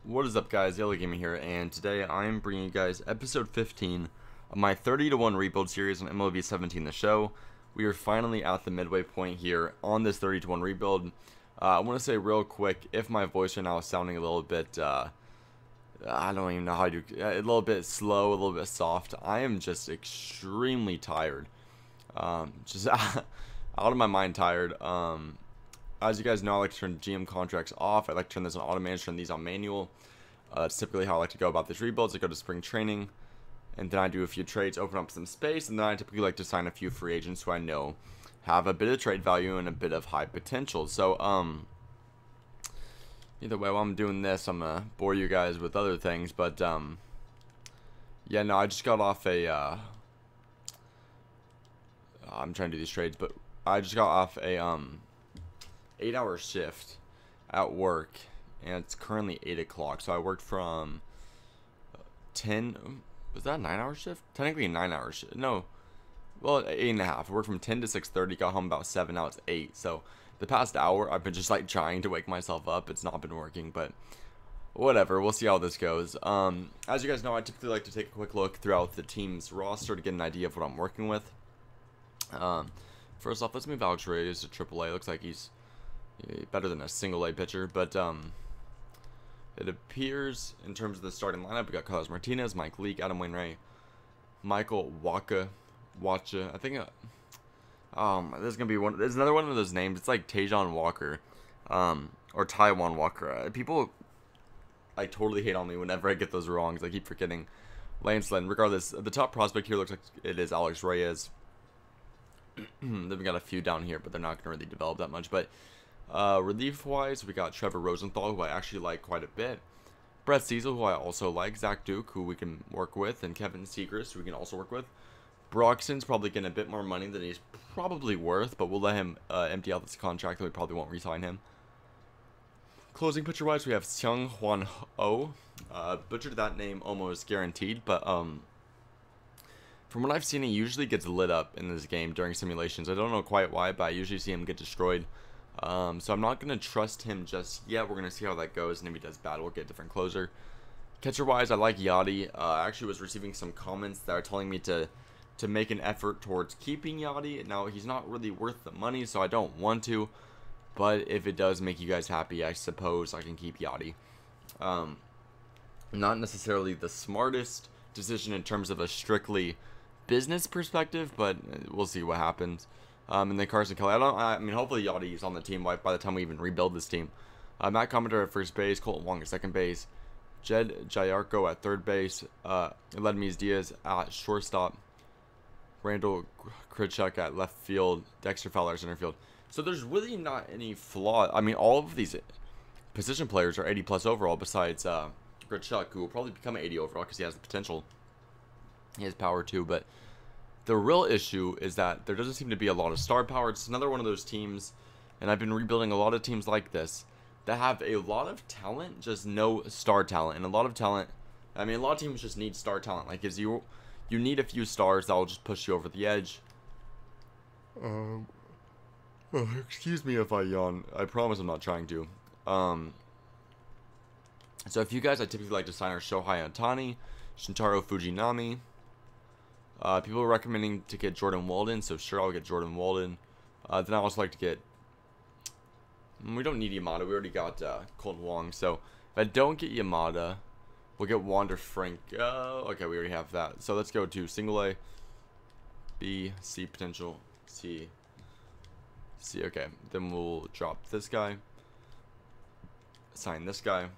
What is up, guys? Yellow Gaming here, and today I am bringing you guys episode 15 of my 30-to-1 rebuild series on MLB 17 The Show. We are finally at the midway point here on this 30-to-1 rebuild. I want to say real quick, if my voice right now is sounding a little bit, I don't even know how to do, a little bit slow, a little bit soft. I am just extremely tired. Just out of my mind tired. As you guys know, I like to turn GM contracts off. I like to turn this on auto manage, turn these on manual. It's typically how I like to go about this rebuilds. I go to spring training, and then I do a few trades, open up some space, and then I typically like to sign a few free agents who I know have a bit of trade value and a bit of high potential. So, either way, while I'm doing this, I'm gonna bore you guys with other things. But, yeah, no, I just got off a, I'm trying to do these trades, but I just got off a, 8-hour shift at work, and it's currently 8 o'clock. So I worked from 10, was that a 9-hour shift? Technically a 9-hour shift. No, well, 8.5. I worked from 10 to 6:30, got home about 7. Now it's 8. So the past hour, I've been just like trying to wake myself up. It's not been working, but whatever. We'll see how this goes. As you guys know, I typically like to take a quick look throughout the team's roster to get an idea of what I'm working with. First off, let's move Alex Reyes to AAA. Looks like he's better than a single A pitcher, but it appears in terms of the starting lineup, we got Carlos Martinez, Mike Leake, Adam Wainwright, Michael Wacha. I think there's gonna be one. There's another one of those names. It's like Tajon Walker, or Taiwan Walker. People like totally hate on me whenever I get those wrong, because I keep forgetting Lance Lynn. Regardless, the top prospect here looks like it is Alex Reyes. Then we got a few down here, but they're not gonna really develop that much. But relief-wise, we got Trevor Rosenthal, who I actually like quite a bit. Brett Cecil, who I also like. Zach Duke, who we can work with. And Kevin Segrist, who we can also work with. Broxton's probably getting a bit more money than he's probably worth, but we'll let him empty out this contract, and we probably won't re-sign him. Closing pitcher-wise, we have Seung Hwan Ho. Butchered that name almost guaranteed, but from what I've seen, he usually gets lit up in this game during simulations. I don't know quite why, but I usually see him get destroyed. So I'm not going to trust him just yet. We're going to see how that goes, and if he does bad, we'll get a different closer. Catcher-wise, I like Yachty. I actually was receiving some comments that are telling me to make an effort towards keeping Yachty. Now, he's not really worth the money, so I don't want to. But if it does make you guys happy, I suppose I can keep Yachty. Not necessarily the smartest decision in terms of a strictly business perspective, but we'll see what happens. And then Carson Kelly. I mean, hopefully Yachty is on the team by the time we even rebuild this team. Matt Commenter at first base, Colton Wong at second base, Jed Jayarko at third base, Ledmies Diaz at shortstop, Randall Kritchuk at left field, Dexter Fowler at center field. So there's really not any flaw. I mean, all of these position players are 80 plus overall, besides Kritchuk, who will probably become an 80 overall because he has the potential. He has power too, but the real issue is that there doesn't seem to be a lot of star power. It's another one of those teams, and I've been rebuilding a lot of teams like this that have a lot of talent, just no star talent. And a lot of talent, I mean, a lot of teams just need star talent. Like, is you need a few stars that will just push you over the edge. Excuse me if I yawn. I promise I'm not trying to. So if you guys, I typically like to sign our Shohei Ohtani, Shintaro Fujinami. People are recommending to get Jordan Walden, so sure, I'll get Jordan Walden. Then I also like to get, we don't need Yamada, we already got Colton Wong, so if I don't get Yamada, we'll get Wander Frank. Okay, we already have that. So let's go to single A, B, C potential, C, okay. Then we'll drop this guy, sign this guy,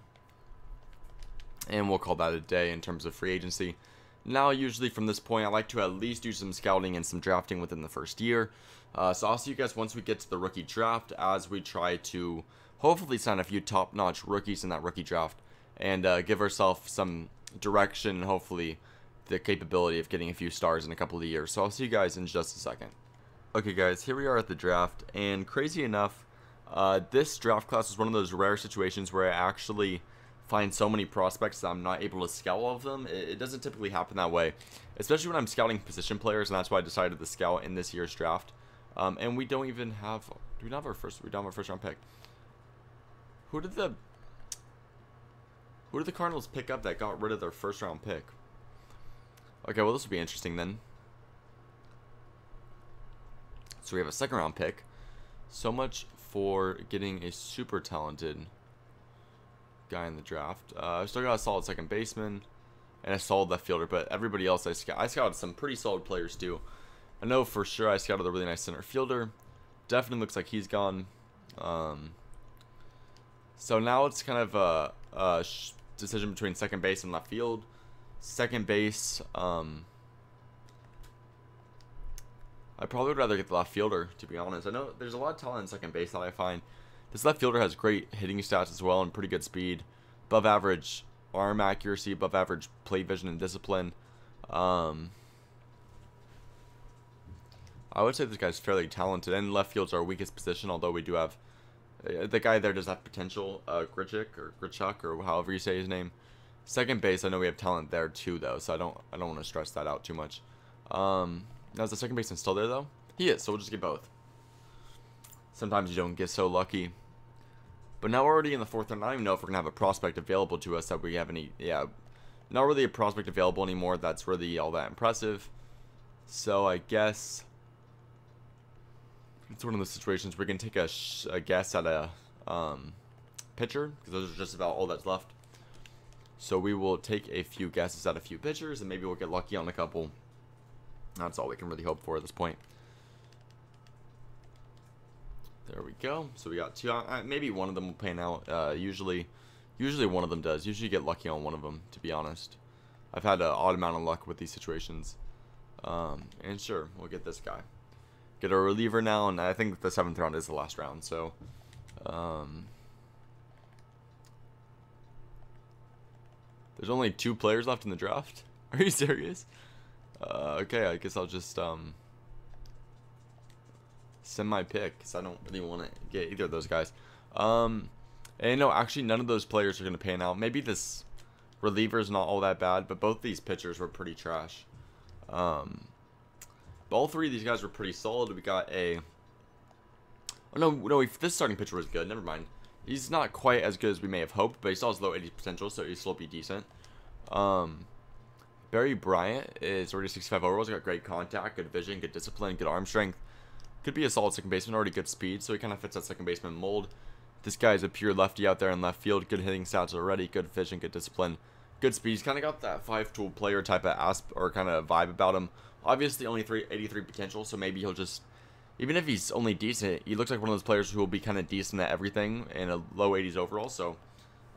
and we'll call that a day in terms of free agency. Now, usually from this point, I like to at least do some scouting and some drafting within the first year. So I'll see you guys once we get to the rookie draft, as we try to hopefully sign a few top-notch rookies in that rookie draft and give ourselves some direction and hopefully the capability of getting a few stars in a couple of years. So I'll see you guys in just a second. Okay, guys, here we are at the draft, and crazy enough, this draft class is one of those rare situations where I actually find so many prospects that I'm not able to scout all of them. It doesn't typically happen that way, especially when I'm scouting position players, and that's why I decided to scout in this year's draft. And we don't even have, we don't have our first round pick. Who did the Who did the Cardinals pick up that got rid of their first round pick? Okay, well, this will be interesting then. So we have a second round pick. So much for getting a super talented guy in the draft. I still got a solid second baseman and a solid left fielder, but everybody else I scouted some pretty solid players too. I know for sure I scouted a really nice center fielder. Definitely looks like he's gone. So now it's kind of a decision between second base and left field. Second base, I probably would rather get the left fielder, to be honest. I know there's a lot of talent in second base that I find. This left fielder has great hitting stats as well and pretty good speed. Above average arm accuracy, above average plate vision and discipline. I would say this guy's fairly talented, and left field's our weakest position, although we do have the guy there does have potential, Grichuk, or however you say his name. Second base, I know we have talent there too, though, so I don't want to stress that out too much. Now, is the second baseman still there, though? He is, so we'll just get both. Sometimes you don't get so lucky. But now we're already in the fourth round. I don't even know if we're going to have a prospect available to us that we have any... Yeah, not really a prospect available anymore that's really all that impressive. So I guess it's one of those situations where we can take a guess at a pitcher, because those are just about all that's left. So we will take a few guesses at a few pitchers, and maybe we'll get lucky on a couple. That's all we can really hope for at this point. There we go. So we got two. Maybe one of them will pan out. Usually one of them does. Usually you get lucky on one of them, to be honest. I've had an odd amount of luck with these situations. And sure, we'll get this guy. Get a reliever now, and I think the 7th round is the last round. So, there's only 2 players left in the draft. Are you serious? Okay, I guess I'll just send my pick, because I don't really want to get either of those guys. And no, actually none of those players are going to pan out. Maybe this reliever is not all that bad, but both these pitchers were pretty trash. But all 3 of these guys were pretty solid. We got a... Oh, no, this starting pitcher was good. Never mind. He's not quite as good as we may have hoped, but he still has low 80 potential, so he'll still be decent. Barry Bryant is already 65 overall. He's got great contact, good vision, good discipline, good arm strength. Could be a solid second baseman, already good speed, so he kind of fits that second baseman mold. This guy is a pure lefty out there in left field. Good hitting stats already, good vision, good discipline, good speed. He's kind of got that 5-tool player type of kind of vibe about him. Obviously, only 83 potential, so maybe he'll just... Even if he's only decent, he looks like one of those players who will be kind of decent at everything in a low 80s overall, so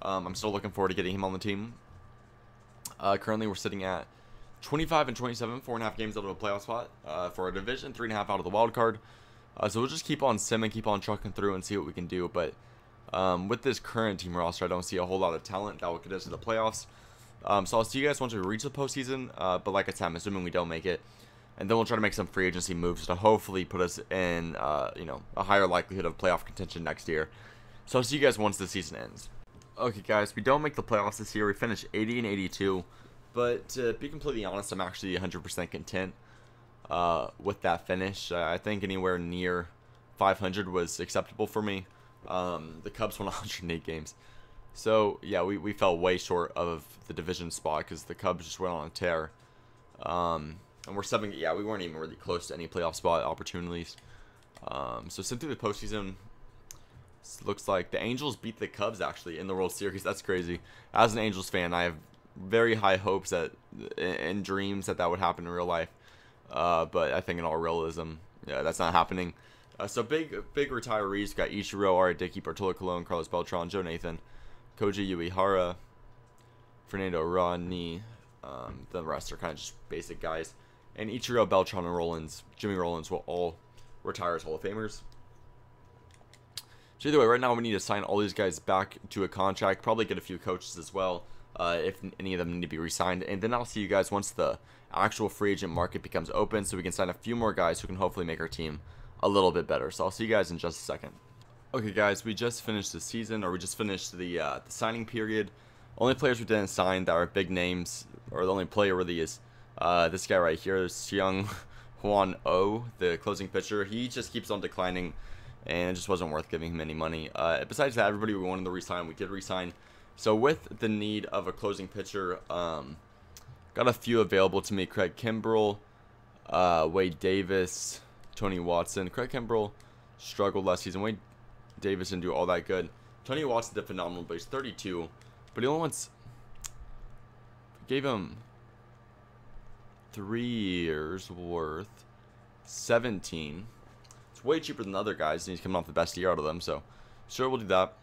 I'm still looking forward to getting him on the team. Currently, we're sitting at 25 and 27, 4.5 games out of a playoff spot for a division, 3.5 out of the wild card. So we'll just keep on simming, keep on trucking through, and see what we can do. But with this current team roster, I don't see a whole lot of talent that will get us to the playoffs. So I'll see you guys once we reach the postseason. But like I said, I'm assuming we don't make it, and then we'll try to make some free agency moves to hopefully put us in, a higher likelihood of playoff contention next year. So I'll see you guys once the season ends. Okay, guys, we don't make the playoffs this year. We finished 80 and 82. But to be completely honest, I'm actually 100% content with that finish. I think anywhere near 500 was acceptable for me. The Cubs won 108 games. So, yeah, we fell way short of the division spot because the Cubs just went on a tear. And we're 7. Yeah, we weren't even really close to any playoff spot opportunities. So, sent through the postseason. Looks like the Angels beat the Cubs, actually, in the World Series. That's crazy. As an Angels fan, I have very high hopes and dreams that would happen in real life. But I think in all realism, yeah, that's not happening. So big retirees. We've got Ichiro, R. Dickey, Bartolo Colon, Carlos Beltran, Joe Nathan, Koji Uehara, Fernando Rodney. The rest are kind of just basic guys. And Ichiro, Beltran, and Jimmy Rollins will all retire as Hall of Famers. So either way, right now we need to sign all these guys back to a contract. Probably get a few coaches as well, if any of them need to be re-signed. And then I'll see you guys once the actual free agent market becomes open, so we can sign a few more guys who can hopefully make our team a little bit better. So I'll see you guys in just a second. Okay, guys, we just finished the season, or we just finished the signing period. Only players we didn't sign that are big names, or the only player really is this guy right here, Seung Hwan Oh, the closing pitcher. He just keeps on declining, and it just wasn't worth giving him any money. Besides that, everybody we wanted to re-sign, we did re-sign. So with the need of a closing pitcher, got a few available to me. Craig Kimbrell, Wade Davis, Tony Watson. Craig Kimbrell struggled last season. Wade Davis didn't do all that good. Tony Watson did phenomenal, but he's 32. But he only wants... Gave him 3 years worth. 17. It's way cheaper than other guys, and he's coming off the best year out of them. So, sure, we'll do that.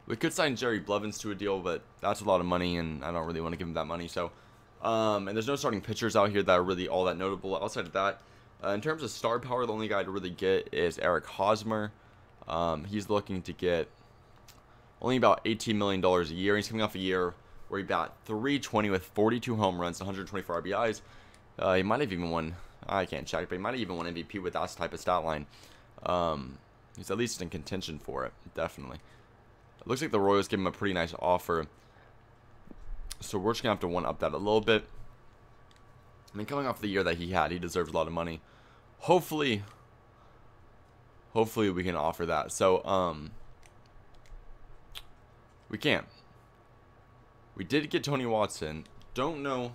We could sign Jerry Blevins to a deal, but that's a lot of money, and I don't really want to give him that money. So, and there's no starting pitchers out here that are really all that notable. Outside of that, in terms of star power, the only guy to really get is Eric Hosmer. He's looking to get only about $18 million a year. He's coming off a year where he bat .320 with 42 home runs, 124 RBIs. He might have even won, I can't check, but he might have even won MVP with that type of stat line. He's at least in contention for it, definitely. It looks like the Royals gave him a pretty nice offer. So we're just going to have to one-up that a little bit. I mean, coming off the year that he had, he deserves a lot of money. Hopefully we can offer that. So, we can't. We did get Tony Watson. Don't know.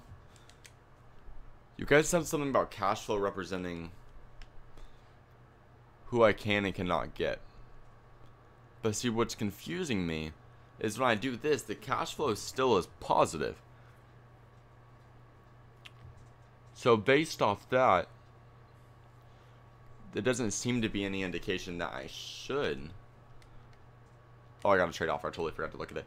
You guys said something about cash flow representing who I can and cannot get. But see, what's confusing me is when I do this, the cash flow still is positive. So based off that, there doesn't seem to be any indication that I should. Oh, I got a trade offer. I totally forgot to look at it.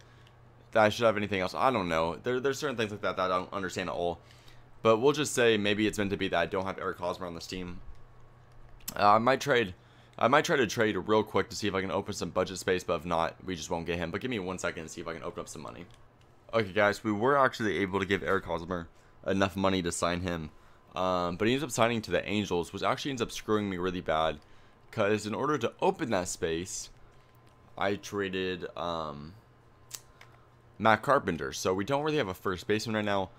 That I should have anything else. I don't know. There's certain things like that that I don't understand at all. But we'll just say maybe it's meant to be that I don't have Eric Hosmer on this team. I might try to trade real quick to see if I can open some budget space, but if not, we just won't get him. But give me 1 second to see if I can open up some money. Okay, guys, we were actually able to give Eric Hosmer enough money to sign him. But he ends up signing to the Angels, which actually ends up screwing me really bad. Because in order to open that space, I traded Matt Carpenter. So we don't really have a first baseman right now.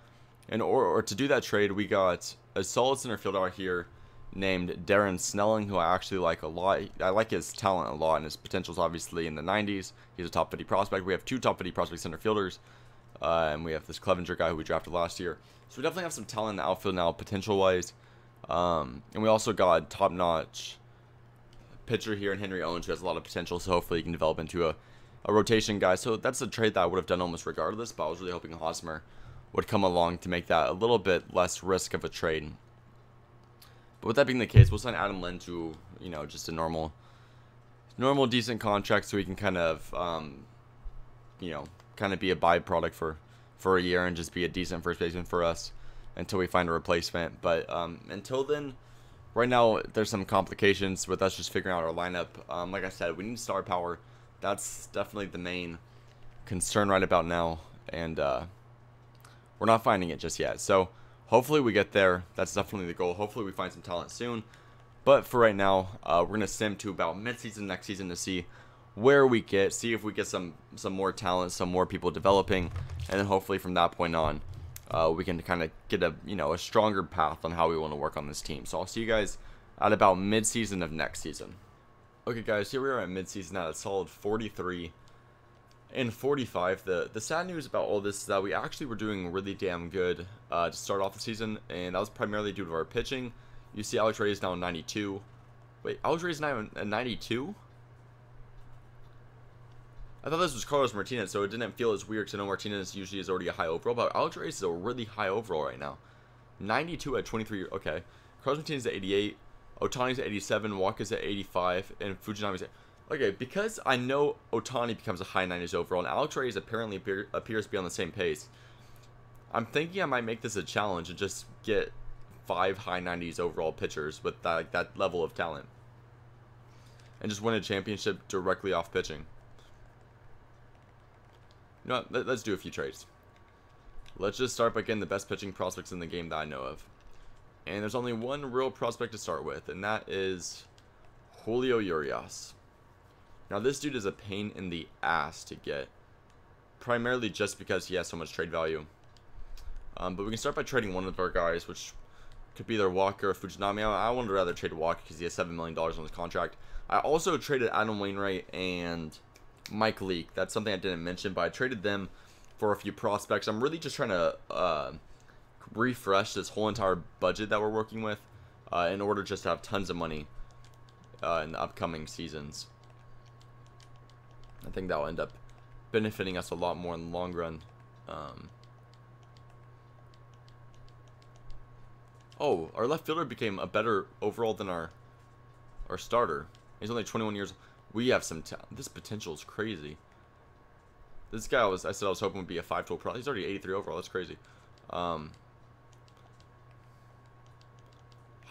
And or to do that trade, we got a solid center fielder out here named Darren Snelling, who I actually like a lot. I like his talent a lot, and his potential is obviously in the 90s. He's a top 50 prospect. We have 2 top 50 prospect center fielders, and we have this Clevenger guy who we drafted last year. So we definitely have some talent in the outfield now, potential-wise. And we also got top-notch pitcher here in Henry Owens, who has a lot of potential, so hopefully he can develop into a rotation guy. So that's a trade that I would have done almost regardless, but I was really hoping Hosmer would come along to make that a little bit less risk of a trade. But with that being the case, we'll sign Adam Lynn to, you know, just a normal decent contract, so he can kind of, you know, kind of be a byproduct for a year and just be a decent first baseman for us until we find a replacement. But until then, right now there's some complications with us just figuring out our lineup. Like I said, we need star power. That's definitely the main concern right about now, and we're not finding it just yet. So hopefully we get there. That's definitely the goal. Hopefully we find some talent soon. But for right now, we're going to sim to about mid-season next season to see where we get, see if we get some more talent, some more people developing, and then hopefully from that point on, we can kind of get a stronger path on how we want to work on this team. So I'll see you guys at about mid-season of next season. Okay, guys, here we are at mid-season at a solid 43 and 45. The sad news about all this is that we actually were doing really damn good to start off the season, and that was primarily due to our pitching. You see Alex Reyes now 92. Wait, Alex Reyes now a 92? I thought this was Carlos Martinez, so it didn't feel as weird because I know Martinez usually is already a high overall, but Alex Reyes is a really high overall right now. 92 at 23. Okay. Carlos Martinez at 88. Ohtani's at 87. Walker's at 85. And Fujinami's at... Okay, because I know Ohtani becomes a high 90s overall, and Alex Reyes apparently appears to be on the same pace, I'm thinking I might make this a challenge and just get 5 high 90s overall pitchers with that level of talent, and just win a championship directly off pitching. You know what? Let's do a few trades. Let's just start by getting the best pitching prospects in the game that I know of. And there's only one real prospect to start with, and that is Julio Urias. Now, this dude is a pain in the ass to get, primarily just because he has so much trade value. But we can start by trading one of our guys, which could be either Walker or Fujinami. I would rather trade Walker because he has $7 million on his contract. I also traded Adam Wainwright and Mike Leake. That's something I didn't mention, but I traded them for a few prospects. I'm really just trying to refresh this whole entire budget that we're working with in order just to have tons of money in the upcoming seasons. I think that will end up benefiting us a lot more in the long run. Oh, our left fielder became a better overall than our starter. He's only 21 years. We have some this potential is crazy. This guy I said I was hoping would be a 5-tool pro. He's already 83 overall. That's crazy. How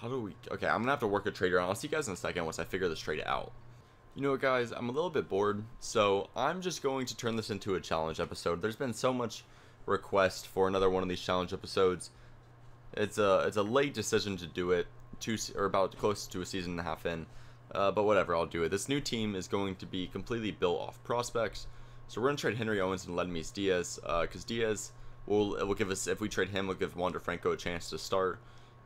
do we... Okay, I'm going to have to work a trader on. I'll see you guys in a second once I figure this trade out. You know what, guys? I'm a little bit bored, so I'm just going to turn this into a challenge episode. There's been so much request for another one of these challenge episodes. It's a late decision to do it, about close to a season and a half in. But whatever, I'll do it. This new team is going to be completely built off prospects. So we're going to trade Henry Owens and Ledmys Diaz, because Diaz will give us, if we trade him, we'll give Wander Franco a chance to start.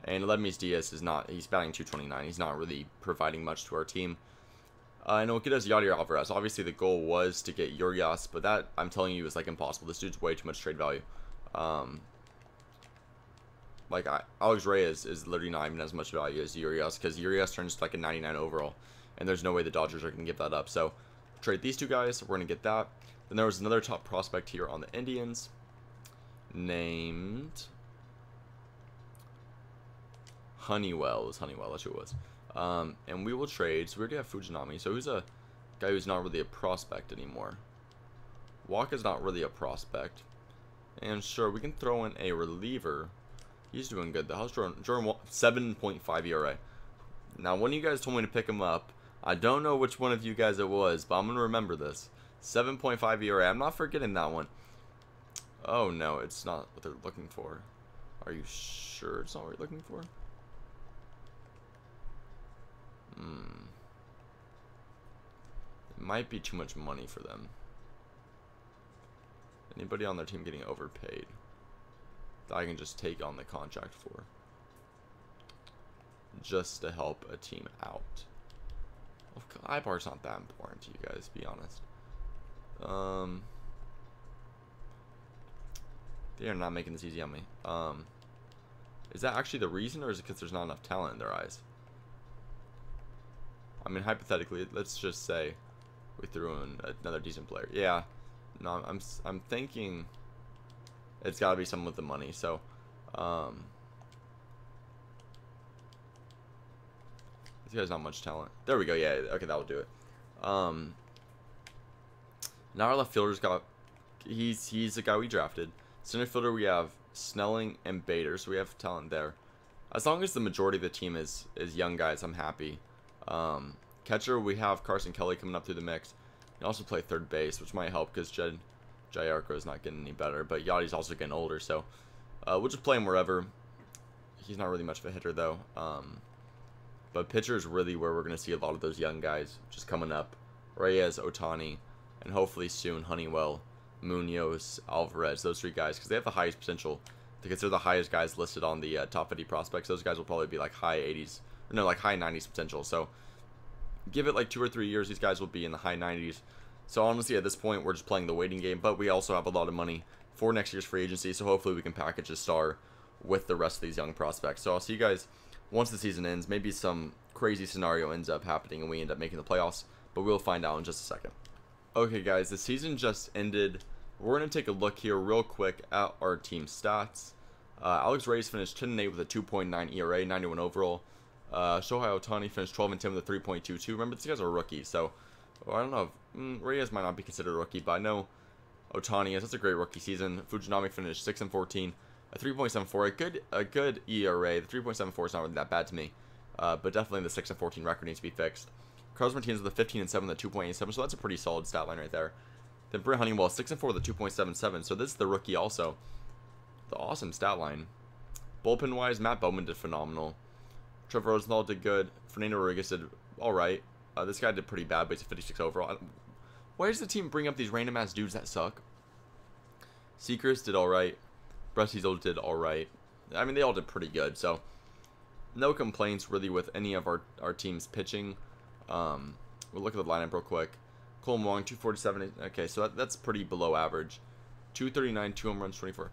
And Ledmys Diaz is not, he's batting 229. He's not really providing much to our team. And we'll get us Yadier Alvarez. Obviously, the goal was to get Urias, but that, I'm telling you, is like impossible. This dude's way too much trade value. Alex Reyes is literally not even as much value as Urias, because Urias turns to like a 99 overall, and there's no way the Dodgers are going to give that up. So, trade these two guys. We're going to get that. Then there was another top prospect here on the Indians, named Honeywell. It was Honeywell, that's who it was. And we will trade. So we already have Fujinami. So who's a guy who's not really a prospect anymore? Waka's not really a prospect. And sure, we can throw in a reliever. He's doing good. How's Jordan 7.5 ERA. Now, one of you guys told me to pick him up. I don't know which one of you guys it was, but I'm going to remember this. 7.5 ERA. I'm not forgetting that one. Oh, no. It's not what they're looking for. Are you sure it's not what you're looking for? It might be too much money for them. Anybody on their team getting overpaid that I can just take on the contract for, just to help a team out? IBAR's not that important to you guys, to be honest. They are not making this easy on me. Is that actually the reason, or is it because there's not enough talent in their eyes? I mean, hypothetically, let's just say we threw in another decent player. Yeah, no, I'm thinking it's got to be someone with the money. So, this guy's not much talent. There we go. Yeah, okay, that will do it. Now our left fielder's got, he's the guy we drafted. Center fielder, we have Snelling and Bader, so we have talent there. As long as the majority of the team is young guys, I'm happy. Catcher, we have Carson Kelly coming up through the mix. He also play third base, which might help because Jayarko is not getting any better. But Yadi's also getting older, so we'll just play him wherever. He's not really much of a hitter, though. But pitcher is really where we're going to see a lot of those young guys just coming up. Reyes, Ohtani, and hopefully soon Honeywell, Munoz, Alvarez, those three guys, because they have the highest potential. Because they're the highest guys listed on the top 50 prospects. Those guys will probably be like high 80s, or no, like high 90s potential. So give it like 2 or 3 years, these guys will be in the high 90s. So honestly, at this point, we're just playing the waiting game. But we also have a lot of money for next year's free agency, so hopefully we can package a star with the rest of these young prospects. So I'll see you guys once the season ends. Maybe some crazy scenario ends up happening and we end up making the playoffs, but we'll find out in just a second. Okay, guys, the season just ended. We're going to take a look here real quick at our team stats. Alex Reyes finished 10-8 with a 2.9 ERA, 91 overall. Shohei Ohtani finished 12-10 with a 3.22. Remember, these guys are rookies, so I don't know if Reyes might not be considered a rookie, but I know Ohtani is. That's a great rookie season. Fujinami finished 6-14, a 3.74, a good ERA. The 3.74 is not really that bad to me, but definitely the 6-14 record needs to be fixed. Carlos Martinez with a 15-7, the 2.87, so that's a pretty solid stat line right there. Then Brent Honeywell 6-4 with a 2.77, so this is the rookie also. The awesome stat line. Bullpen wise, Matt Bowman did phenomenal. Trevor Rosenthal did good. Fernando Rodriguez did alright. This guy did pretty bad, but he's a 56 overall. Why does the team bring up these random ass dudes that suck? Seacrest did alright. Brescizo did alright. I mean, they all did pretty good, so no complaints really with any of our team's pitching. We'll look at the lineup real quick. Cole Wong, 247. Okay, so that's pretty below average. 239, 2 home runs, 24.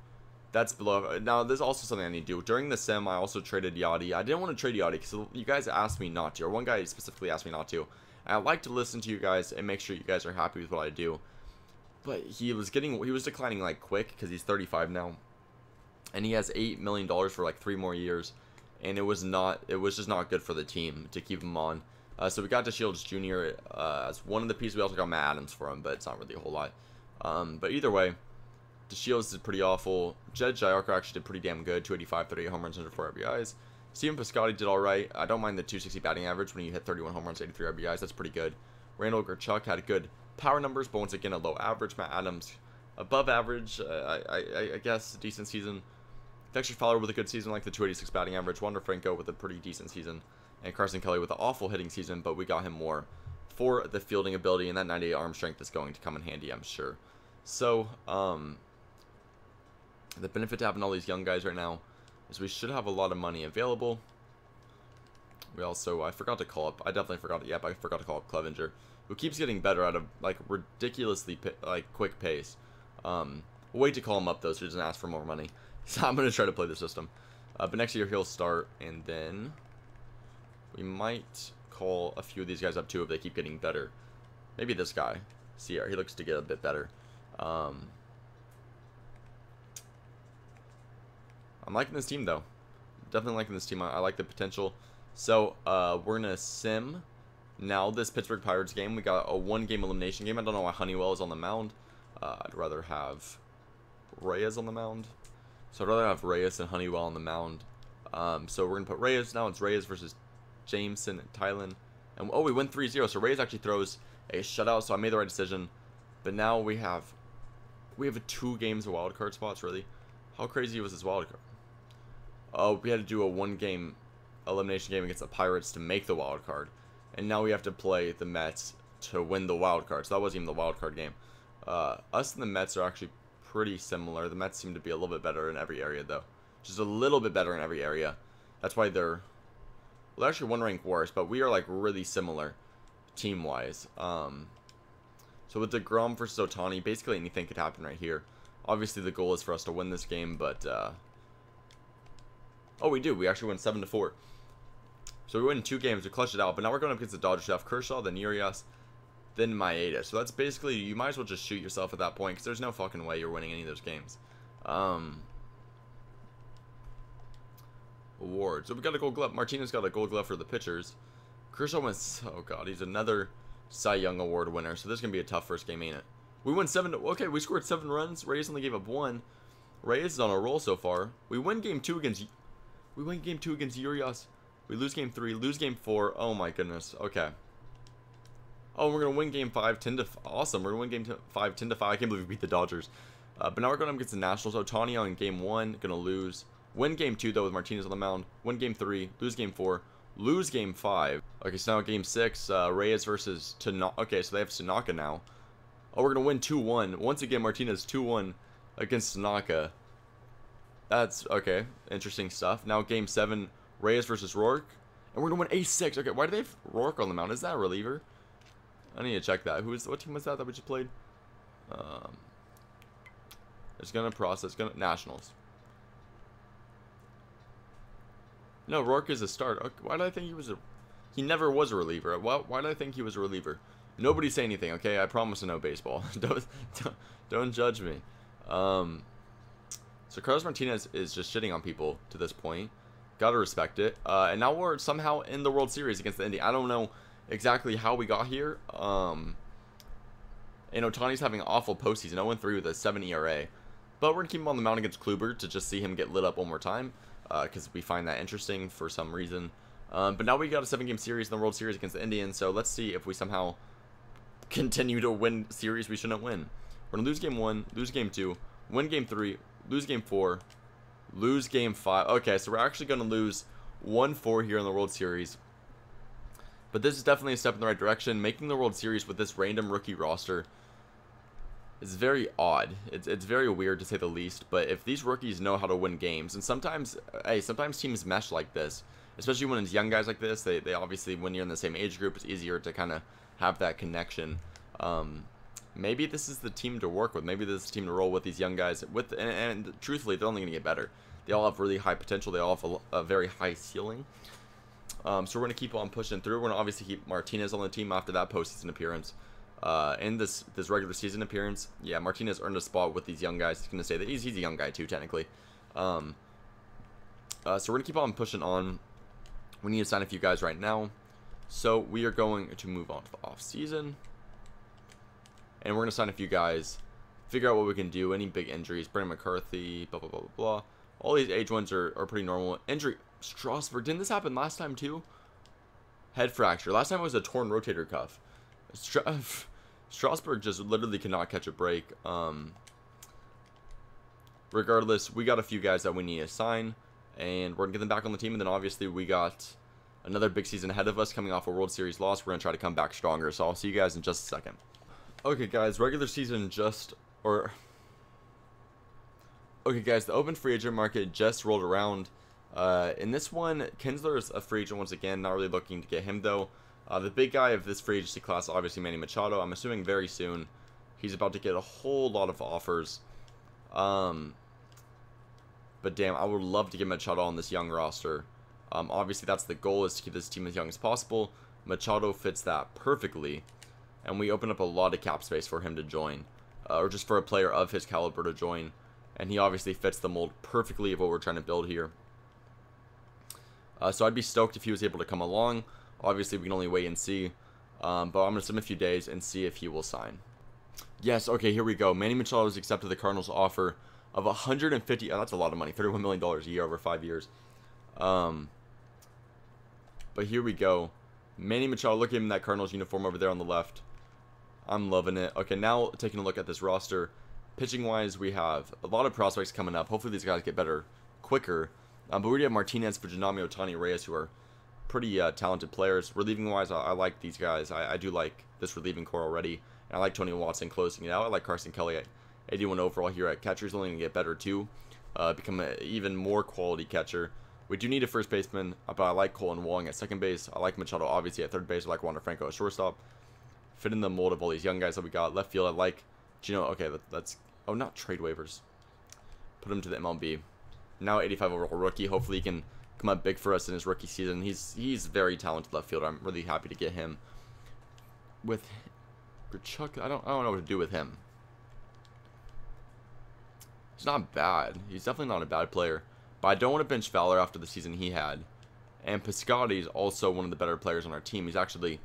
That's below. Now, there's also something I need to do. During the sim, I also traded Yachty. I didn't want to trade Yachty because you guys asked me not to. Or one guy specifically asked me not to. And I like to listen to you guys and make sure you guys are happy with what I do. But he was declining like quick because he's 35 now. And he has $8 million for like 3 more years. And it was just not good for the team to keep him on. So we got DeShields Jr. As one of the pieces. We also got Matt Adams for him, but it's not really a whole lot. But either way, DeShields did pretty awful. Jed Giarco actually did pretty damn good. 285, 38 home runs, 104 RBIs. Steven Piscotty did alright. I don't mind the 260 batting average when you hit 31 home runs, 83 RBIs. That's pretty good. Randall Grichuk had good power numbers, but once again, a low average. Matt Adams, above average. I guess, decent season. Dexter Fowler with a good season, like the 286 batting average. Wander Franco with a pretty decent season. And Carson Kelly with an awful hitting season, but we got him more for the fielding ability, and that 98 arm strength is going to come in handy, I'm sure. So, the benefit to having all these young guys right now is we should have a lot of money available. We also, I forgot to call up, I definitely forgot it, yep, I forgot to call up Clevenger, who keeps getting better at a, like, ridiculously, quick pace. We'll wait to call him up, though, so he doesn't ask for more money. So I'm going to try to play the system. But next year he'll start, and then we might call a few of these guys up, too, if they keep getting better. Maybe this guy, Sierra, he looks to get a bit better. I'm liking this team, though. Definitely liking this team. I like the potential. So, we're going to sim now this Pittsburgh Pirates game. We got a 1-game elimination game. I don't know why Honeywell is on the mound. I'd rather have Reyes on the mound. So, I'd rather have Reyes than Honeywell on the mound. So, we're going to put Reyes now. It's Reyes versus Jameson and Tylen. And, oh, we win 3-0. So, Reyes actually throws a shutout. So, I made the right decision. But now we have 2 games of wildcard spots, really. How crazy was this wildcard? We had to do a 1-game elimination game against the Pirates to make the wild card, and now we have to play the Mets to win the wild card. So that wasn't even the wild card game. Us and the Mets are actually pretty similar. The Mets seem to be a little bit better in every area, though. Just a little bit better in every area. That's why they're actually 1 rank worse, but we are like really similar team-wise. So with DeGrom versus Ohtani, basically anything could happen right here. Obviously, the goal is for us to win this game, but oh, we do. We actually win 7-4. So we win 2 games. We clutched it out. But now we're going up against the Dodgers. We have Kershaw, then Urias, then Maeda. So that's basically, you might as well just shoot yourself at that point, because there's no fucking way you're winning any of those games. Awards. So we got a Gold Glove. Martinez got a Gold Glove for the pitchers. Kershaw wins. Oh god, he's another Cy Young Award winner. So this is gonna be a tough first game, ain't it? We won 7. Okay, we scored 7 runs. Reyes only gave up 1. Reyes is on a roll so far. We win game 2 against. We win game 2 against Urias. We lose game 3. Lose game 4. Oh my goodness. Okay. Oh, we're gonna win game 5. 10-5. Awesome. We're gonna win game 5. 10-5. I can't believe we beat the Dodgers. But now we're going up against the Nationals. Ohtani on game 1. Gonna lose. Win game 2 though with Martinez on the mound. Win game 3. Lose game 4. Lose game 5. Okay, so now game 6. Reyes versus Tanaka. Okay, so they have Tanaka now. Oh, we're gonna win 2-1. Once again, Martinez 2-1 against Tanaka. That's okay. Interesting stuff. Now game 7, Reyes versus Rourke, and we're gonna win 8-6. Okay, why do they have Rourke on the mound? Is that a reliever? I need to check that. What team was that we just played? It's gonna process. Nationals. No, Rourke is a start. Okay, why did I think he was a? He never was a reliever. Why did I think he was a reliever? Nobody say anything, okay? I promise to know baseball. don't judge me. So Carlos Martinez is just shitting on people to this point. Gotta respect it. And now we're somehow in the World Series against the Indians. I don't know exactly how we got here. And Ohtani's having an awful postseason. 0-3 with a 7 ERA. But we're going to keep him on the mound against Kluber to just see him get lit up one more time. Because we find that interesting for some reason. But now we got a 7-game series in the World Series against the Indians. So let's see if we somehow continue to win series we shouldn't win. We're going to lose game 1, lose game 2, win game 3, lose game 4, lose game 5. Okay, so we're actually going to lose 1-4 here in the World Series. But this is definitely a step in the right direction. Making the World Series with this random rookie roster is very odd. It's very weird to say the least. But if these rookies know how to win games, and sometimes teams mesh like this, especially when it's young guys like this, they obviously, when you're in the same age group, it's easier to kind of have that connection. Maybe this is the team to work with. Maybe this is the team to roll with these young guys. And truthfully, they're only going to get better. They all have really high potential. They all have a very high ceiling. So we're going to keep on pushing through. We're going to obviously keep Martinez on the team after that postseason appearance. In this regular season appearance, yeah, Martinez earned a spot with these young guys. He's going to say that he's a young guy too, technically. So we're going to keep on pushing on. We need to sign a few guys right now. So we are going to move on to the off season. And we're going to sign a few guys. Figure out what we can do. Any big injuries. Brandon McCarthy, blah, blah, blah, blah, blah. All these age ones are pretty normal. Injury. Strasburg. Didn't this happen last time too? Head fracture. Last time it was a torn rotator cuff. Strasburg just literally cannot catch a break. Regardless, we got a few guys that we need to sign. And we're going to get them back on the team. And then obviously we got another big season ahead of us coming off a World Series loss. We're going to try to come back stronger. So I'll see you guys in just a second. Okay, guys. Regular season Okay, guys. The open free agent market just rolled around. In this one, Kinsler is a free agent once again. Not really looking to get him, though. The big guy of this free agency class, obviously Manny Machado. I'm assuming very soon he's about to get a whole lot of offers. But damn, I would love to get Machado on this young roster. Obviously, that's the goal, is to keep this team as young as possible. Machado fits that perfectly. And we open up a lot of cap space for him to join. Or just for a player of his caliber to join. And he obviously fits the mold perfectly of what we're trying to build here. So I'd be stoked if he was able to come along. Obviously, we can only wait and see. But I'm going to submit a few days and see if he will sign. Yes, okay, here we go. Manny Machado has accepted the Cardinals' offer of $150. Oh, that's a lot of money. $31 million a year over 5 years. But here we go. Manny Machado, look at him in that Cardinals uniform over there on the left. I'm loving it. Okay, now taking a look at this roster. Pitching-wise, we have a lot of prospects coming up. Hopefully these guys get better quicker. But we already have Martinez, Fujinami, Ohtani, Reyes, who are pretty talented players. Relieving-wise, I like these guys. I do like this relieving core already. And I like Tony Watson closing it out. I like Carson Kelly at 81 overall here at catcher. He's only going to get better, too. Become an even more quality catcher. We do need a first baseman, but I like Colin Wong at second base. I like Machado, obviously, at third base. I like Wander Franco at shortstop. Fit in the mold of all these young guys that we got. Left field, I like Gino. Okay, that's... Oh, not trade waivers. Put him to the MLB. Now 85 overall rookie. Hopefully he can come up big for us in his rookie season. He's very talented left fielder. I'm really happy to get him. With Grichuk, I don't know what to do with him. He's not bad. He's definitely not a bad player. But I don't want to bench Fowler after the season he had. And Piscotty is also one of the better players on our team. He's actually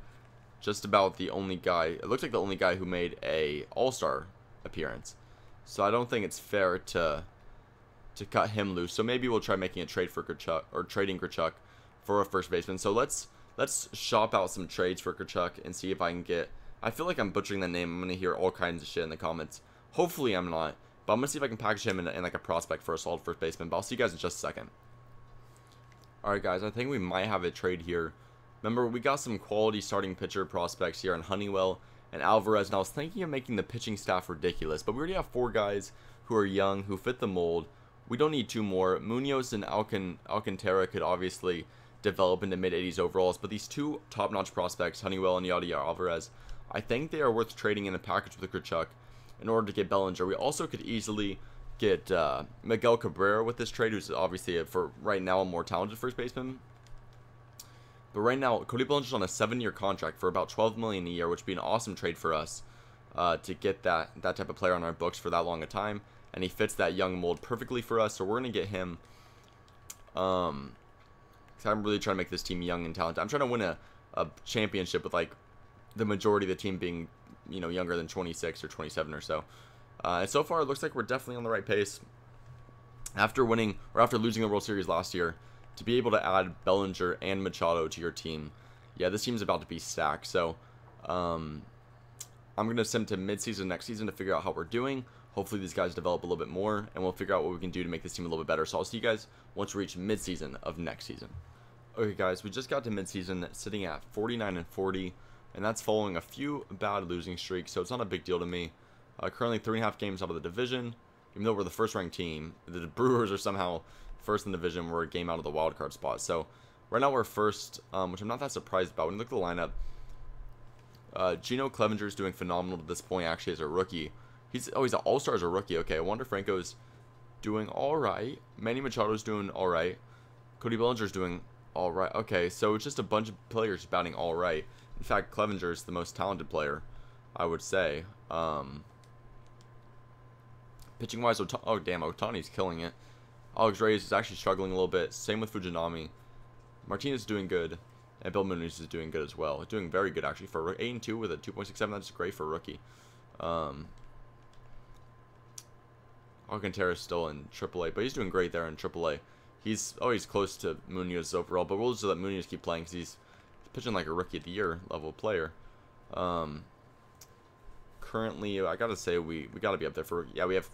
just about the only guy. It looks like the only guy who made a All-Star appearance. So I don't think it's fair to cut him loose. So maybe we'll try making a trade for Grichuk, or trading Grichuk for a first baseman. So let's shop out some trades for Grichuk and see if I can get... I feel like I'm butchering the name. I'm going to hear all kinds of shit in the comments. Hopefully I'm not. But I'm going to see if I can package him in like a prospect for a solid first baseman. But I'll see you guys in just a second. Alright guys, I think we might have a trade here. Remember, we got some quality starting pitcher prospects here in Honeywell and Alvarez. And I was thinking of making the pitching staff ridiculous. But we already have 4 guys who are young, who fit the mold. We don't need 2 more. Munoz and Alcantara could obviously develop into mid-80s overalls. But these 2 top-notch prospects, Honeywell and Yadier Alvarez, I think they are worth trading in a package with Grichuk in order to get Bellinger. We also could easily get Miguel Cabrera with this trade, who's obviously, for right now, a more talented first baseman. But right now, Cody Bellinger's on a 7-year contract for about $12 million a year, which would be an awesome trade for us to get that type of player on our books for that long a time. And he fits that young mold perfectly for us, so we're going to get him. Because I'm really trying to make this team young and talented. I'm trying to win a championship with, like, the majority of the team being, you know, younger than 26 or 27 or so. And so far, it looks like we're definitely on the right pace. After winning, or after losing the World Series last year, to be able to add Bellinger and Machado to your team, yeah, this team's about to be stacked. So, I'm going to send to midseason next season to figure out how we're doing. Hopefully these guys develop a little bit more, and we'll figure out what we can do to make this team a little bit better. So I'll see you guys once we reach midseason of next season. Okay, guys, we just got to midseason, sitting at 49-40, and that's following a few bad losing streaks, so it's not a big deal to me. Currently 3.5 games out of the division, even though we're the first-ranked team. The Brewers are somehow first in the division. We're a game out of the wild card spot. So right now we're first, which I'm not that surprised about. When you look at the lineup, Gino Clevenger's doing phenomenal at this point, actually, as a rookie. He's an all-star as a rookie. Okay, Wander Franco's doing all right. Manny Machado's doing all right. Cody Bellinger's doing all right. Okay, so it's just a bunch of players batting all right. In fact, Clevenger's the most talented player, I would say. Pitching-wise, oh, damn, Ohtani's killing it. Alex Reyes is actually struggling a little bit. Same with Fujinami. Martinez is doing good. And Bill Munoz is doing good as well. Doing very good, actually. For 8-2 with a 2.67, that's great for a rookie. Alcantara's still in AAA, but he's doing great there in AAA. He's always close to Munoz overall, but we'll just let Munoz keep playing because he's pitching like a Rookie of the Year level player. Currently, I gotta say, we gotta be up there for, yeah, we have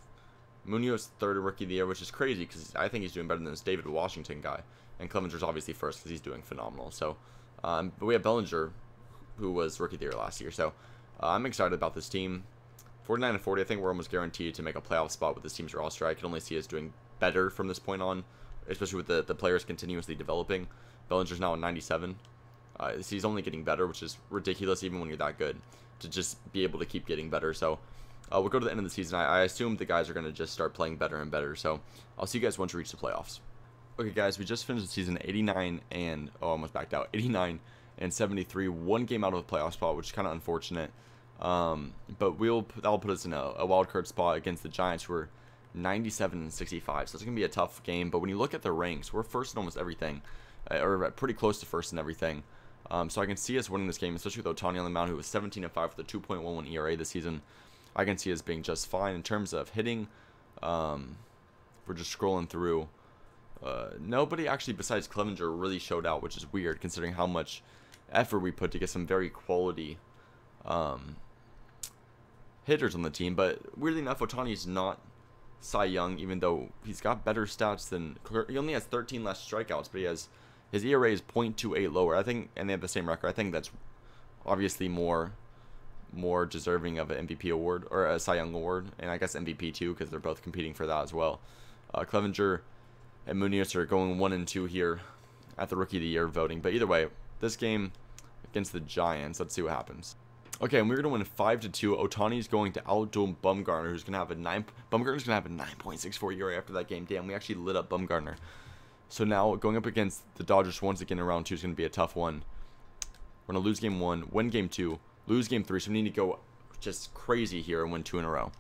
Munoz third Rookie of the Year, which is crazy because I think he's doing better than this David Washington guy. And Clevenger's obviously first because he's doing phenomenal. So, but we have Bellinger, who was Rookie of the Year last year. So, I'm excited about this team. 49-40, I think we're almost guaranteed to make a playoff spot with this team's roster. I can only see us doing better from this point on, especially with the players continuously developing. Bellinger's now at 97. He's only getting better, which is ridiculous even when you're that good, to just be able to keep getting better. So, we'll go to the end of the season. I assume the guys are going to just start playing better and better. So, I'll see you guys once we reach the playoffs. Okay, guys, we just finished the season 89 and, oh, almost backed out, 89 and 73, one game out of a playoff spot, which is kind of unfortunate. But that'll put us in a wild card spot against the Giants, who are 97 and 65. So it's gonna be a tough game. But when you look at the ranks, we're first in almost everything, or pretty close to first in everything. So I can see us winning this game, especially with Ohtani on the mound, who was 17-5 with a 2.11 ERA this season. I can see us being just fine in terms of hitting. We're just scrolling through. Nobody actually besides Clevenger really showed out, which is weird considering how much effort we put to get some very quality hitters on the team. But weirdly enough, Ohtani's not Cy Young, even though he's got better stats than, he only has 13 less strikeouts, but his ERA is 0.28 lower, I think, and they have the same record. I think that's obviously more deserving of an MVP award, or a Cy Young award, and I guess MVP too, because they're both competing for that as well. Clevenger and Munoz are going 1 and 2 here at the Rookie of the Year voting. But either way, this game against the Giants, let's see what happens. Okay, and we're going to win 5-2. Ohtani's going to outduel Bumgarner, who's going to have Bumgarner's going to have a 9.64 ERA after that game. Damn, we actually lit up Bumgarner. So now, going up against the Dodgers once again in round 2 is going to be a tough one. We're going to lose game 1, win game 2, lose game 3. So we need to go just crazy here and win 2 in a row.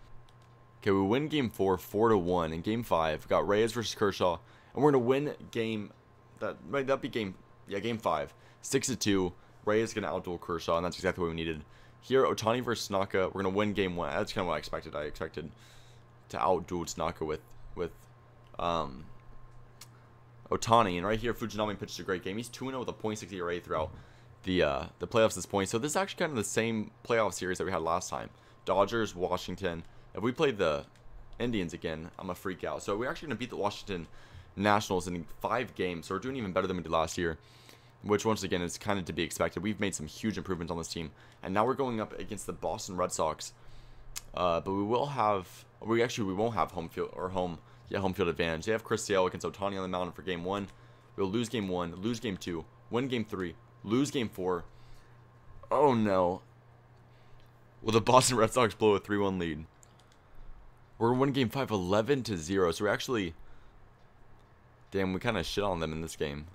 Okay, we win game 4, 4-1. In game 5, we got Reyes versus Kershaw. And we're going to win game, that'd be game 5, 6-2. Reyes is going to outduel Kershaw, and that's exactly what we needed. Here, Ohtani versus Tanaka, we're going to win game 1. That's kind of what I expected. I expected to outduel Tanaka with Ohtani. And right here, Fujinami pitched a great game. He's 2-0 with a .6 ERA throughout the playoffs at this point. So this is actually kind of the same playoff series that we had last time. Dodgers, Washington. If we played the Indians again, I'm going to freak out. So we're actually going to beat the Washington Nationals in 5 games. So we're doing even better than we did last year, which once again is kind of to be expected. We've made some huge improvements on this team, and now we're going up against the Boston Red Sox. But we won't have home field advantage. They have Chris Sale against Ohtani on the mound for game 1. We'll lose game 1, lose game 2, win game 3, lose game 4. Oh no! Will the Boston Red Sox blow a 3-1 lead? We're gonna win game 5, 11-0. So we're actually, damn, we kind of shit on them in this game.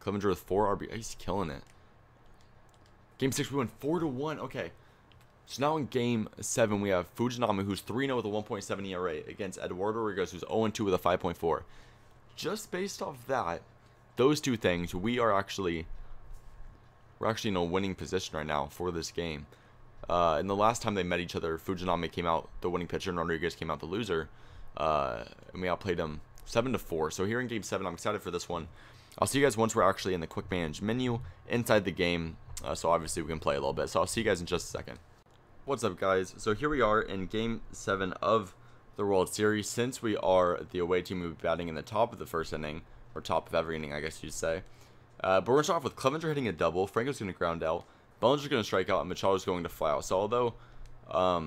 Clevenger with 4 RBI. He's killing it. Game 6, we went 4-1. Okay. So now in game 7, we have Fujinami, who's 3-0 with a 1.7 ERA against Eduardo Rodriguez, who's 0-2 with a 5.4. Just based off that, those two things, we're actually in a winning position right now for this game. And the last time they met each other, Fujinami came out the winning pitcher and Rodriguez came out the loser. And we outplayed them 7-4. So here in game 7, I'm excited for this one. I'll see you guys once we're actually in the quick manage menu inside the game. So obviously we can play a little bit. So I'll see you guys in just a second. What's up, guys? So here we are in game 7 of the World Series. Since we are the away team, we'll be batting in the top of the first inning, or top of every inning, I guess you'd say. But we're going to start off with Clevenger hitting a double. Franco's going to ground out. Bellinger's going to strike out, and Machado's going to fly out. So although our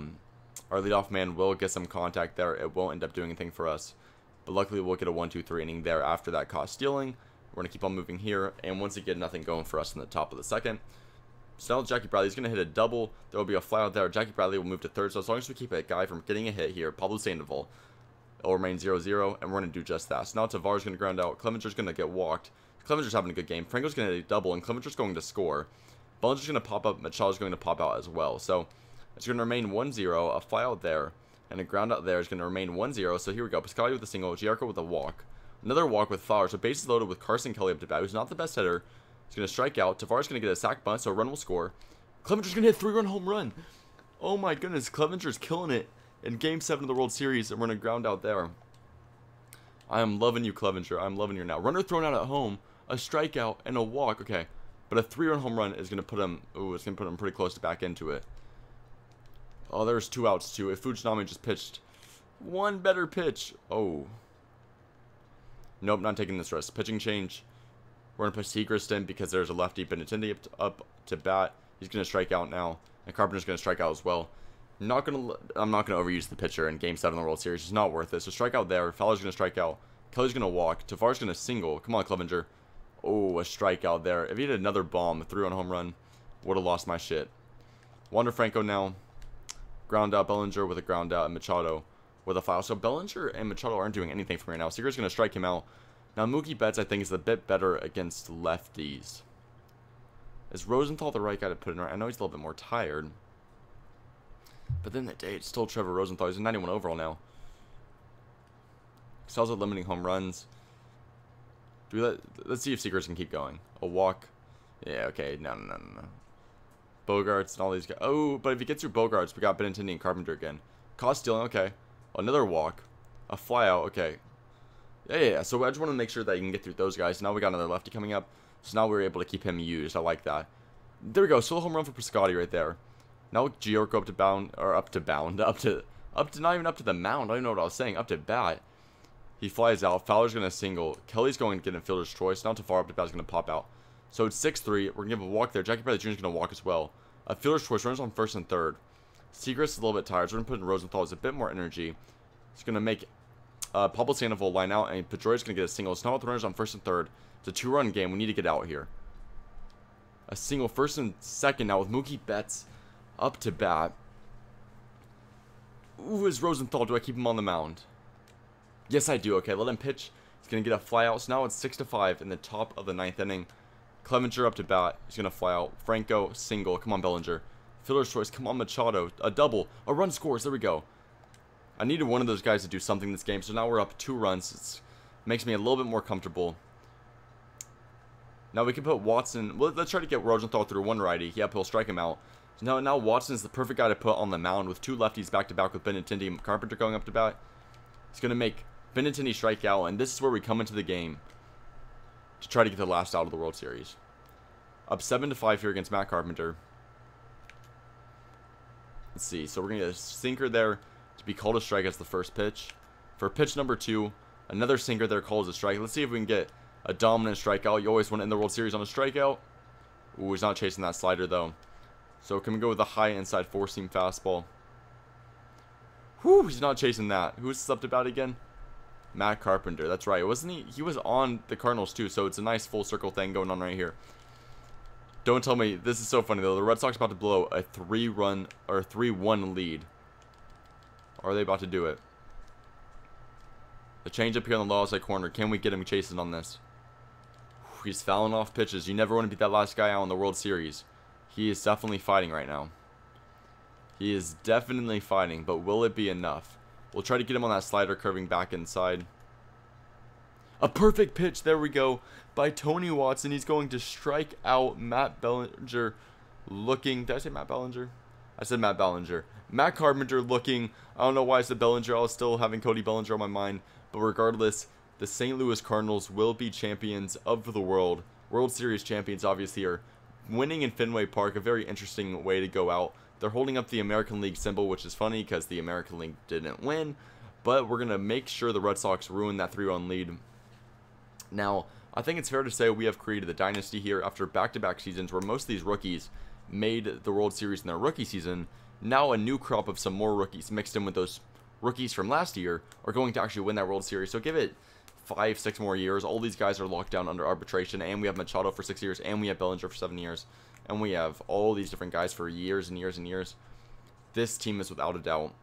leadoff man will get some contact there, it won't end up doing anything for us. But luckily, we'll get a 1-2-3 inning there after that caught stealing. We're going to keep on moving here, and once again, nothing going for us in the top of the second. So now Jackie Bradley's going to hit a double. There will be a fly out there. Jackie Bradley will move to third. So as long as we keep a guy from getting a hit here, Pablo Sandoval, it'll remain 0-0, and we're going to do just that. So now Tavar's going to ground out. Clevenger's going to get walked. Clevenger's having a good game. Franco's going to hit a double, and Clevenger's going to score. Bellinger's going to pop up. Machado's going to pop out as well. So it's going to remain 1-0. A fly out there and a ground out there is going to remain 1-0. So here we go. Piscotty with a single. Giarco with a walk. Another walk with Flowers. So bases loaded with Carson Kelly up to bat, who's not the best hitter. He's going to strike out. Tavar's going to get a sac bunt, so a run will score. Clevenger's going to hit a 3-run home run. Oh my goodness. Clevenger's killing it in Game 7 of the World Series, and we're going to ground out there. I am loving you, Clevenger. I'm loving you now. Runner thrown out at home, a strikeout, and a walk. Okay, but a 3-run home run is going to put him, it's going to put him pretty close to back into it. Oh, there's 2 outs, too. If Fujinami just pitched one better pitch. Oh. Nope, not taking this risk. Pitching change. We're going to put Segrist in because there's a lefty. Benintendi up to bat. He's going to strike out now. And Carpenter's going to strike out as well. I'm not going to overuse the pitcher in Game 7 of the World Series. It's not worth it. So strike out there. Fowler's going to strike out. Kelly's going to walk. Tavar's going to single. Come on, Clevenger. Oh, a strikeout there. If he had another bomb, a 3-run home run, would have lost my shit. Wander Franco now. Ground out. Bellinger with a ground out. And Machado with a foul. So Bellinger and Machado aren't doing anything for me right now. Seager's going to strike him out. Now, Mookie Betts, I think, is a bit better against lefties. Is Rosenthal the right guy to put in right? I know he's a little bit more tired. But then the day, it's still Trevor Rosenthal. He's a 91 overall now. Excels at limiting home runs. Let's see if Seegers can keep going. A walk. Yeah, okay. No. Bogarts and all these guys. Oh, but if he gets through Bogarts, we got Benintendi and Carpenter again. Caught stealing. Okay. Another walk. A flyout. Okay. Yeah. So I just want to make sure that you can get through those guys. Now we got another lefty coming up. So now we're able to keep him used. I like that. There we go. Solo home run for Piscotty right there. Now Giorgio up to not even up to the mound. I don't even know what I was saying. Up to bat. He flies out. Fowler's going to single. Kelly's going to get in fielder's choice. Now Tafar up to bat is going to pop out. So it's 6-3. We're going to give a walk there. Jackie Bradley Jr. is going to walk as well. A fielder's choice. Runners on first and third. Segrist is a little bit tired. So we're going to put in Rosenthal as a bit more energy. It's going to make Pablo Sandoval line out. And Pedroia's going to get a single. So now with the runners on first and third. It's a 2-run game. We need to get out here. A single first and second now with Mookie Betts up to bat. Ooh, is Rosenthal? Do I keep him on the mound? Yes, I do. Okay, let him pitch. He's going to get a fly out. So now it's 6-5 in the top of the 9th inning. Clevenger up to bat. He's going to fly out. Franco, single. Come on, Bellinger. Fielder's choice. Come on, Machado. A double. A run scores. There we go. I needed one of those guys to do something this game. So now we're up 2 runs. It makes me a little bit more comfortable. Now we can put Watson. Well, let's try to get Rosenthal through one righty. Yep, he'll strike him out. So now Watson's the perfect guy to put on the mound with 2 lefties back-to-back with Benintendi and Carpenter going up to bat. He's going to make Benintendi strike out, and this is where we come into the game to try to get the last out of the World Series. Up 7-5 here against Matt Carpenter. Let's see. So we're going to get a sinker there to be called a strike as the first pitch. For pitch number 2, another sinker there called as a strike. Let's see if we can get a dominant strikeout. You always want to end the World Series on a strikeout. Ooh, he's not chasing that slider, though. So can we go with a high inside 4-seam fastball? Whew, he's not chasing that. Who's this up to bat again? Matt Carpenter. That's right. Wasn't he? He was on the Cardinals, too. So it's a nice full circle thing going on right here. Don't tell me. This is so funny, though. The Red Sox about to blow a 3-run or 3-1 lead. Are they about to do it? The change up here on the low side corner. Can we get him chasing on this? He's fouling off pitches. You never want to be that last guy out in the World Series. He is definitely fighting right now. He is definitely fighting, but will it be enough? We'll try to get him on that slider curving back inside. A perfect pitch, there we go, by Tony Watson. He's going to strike out Matt Bellinger looking... Did I say Matt Bellinger? I said Matt Bellinger. Matt Carpenter looking... I don't know why I said Bellinger. I was still having Cody Bellinger on my mind. But regardless, the St. Louis Cardinals will be champions of the world. World Series champions, obviously, are winning in Fenway Park. A very interesting way to go out. They're holding up the American League symbol, which is funny because the American League didn't win. But we're going to make sure the Red Sox ruin that 3-run lead. Now, I think it's fair to say we have created the Dynasty here after back-to-back seasons where most of these rookies made the World Series in their rookie season. Now a new crop of some more rookies mixed in with those rookies from last year are going to actually win that World Series. So give it 5, 6 more years. All these guys are locked down under arbitration, and we have Machado for 6 years, and we have Bellinger for 7 years, and we have all these different guys for years and years and years. This team is without a doubt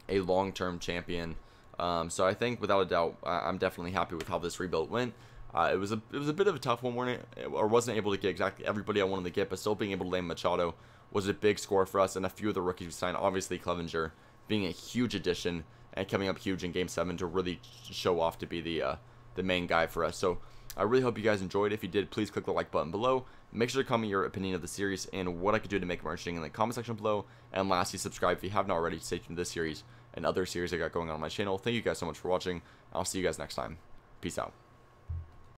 a long-term champion. So I think without a doubt, I'm definitely happy with how this rebuild went. It was a bit of a tough one, wasn't able to get exactly everybody I wanted to get, but still being able to land Machado was a big score for us, and a few of the rookies we signed, obviously Clevenger being a huge addition and coming up huge in Game 7 to really show off to be the main guy for us. So I really hope you guys enjoyed. If you did, please click the like button below. Make sure to comment your opinion of the series and what I could do to make it more interesting in the comment section below. And lastly, subscribe if you have not already to stay tuned to this series and other series I got going on my channel. Thank you guys so much for watching. I'll see you guys next time. Peace out.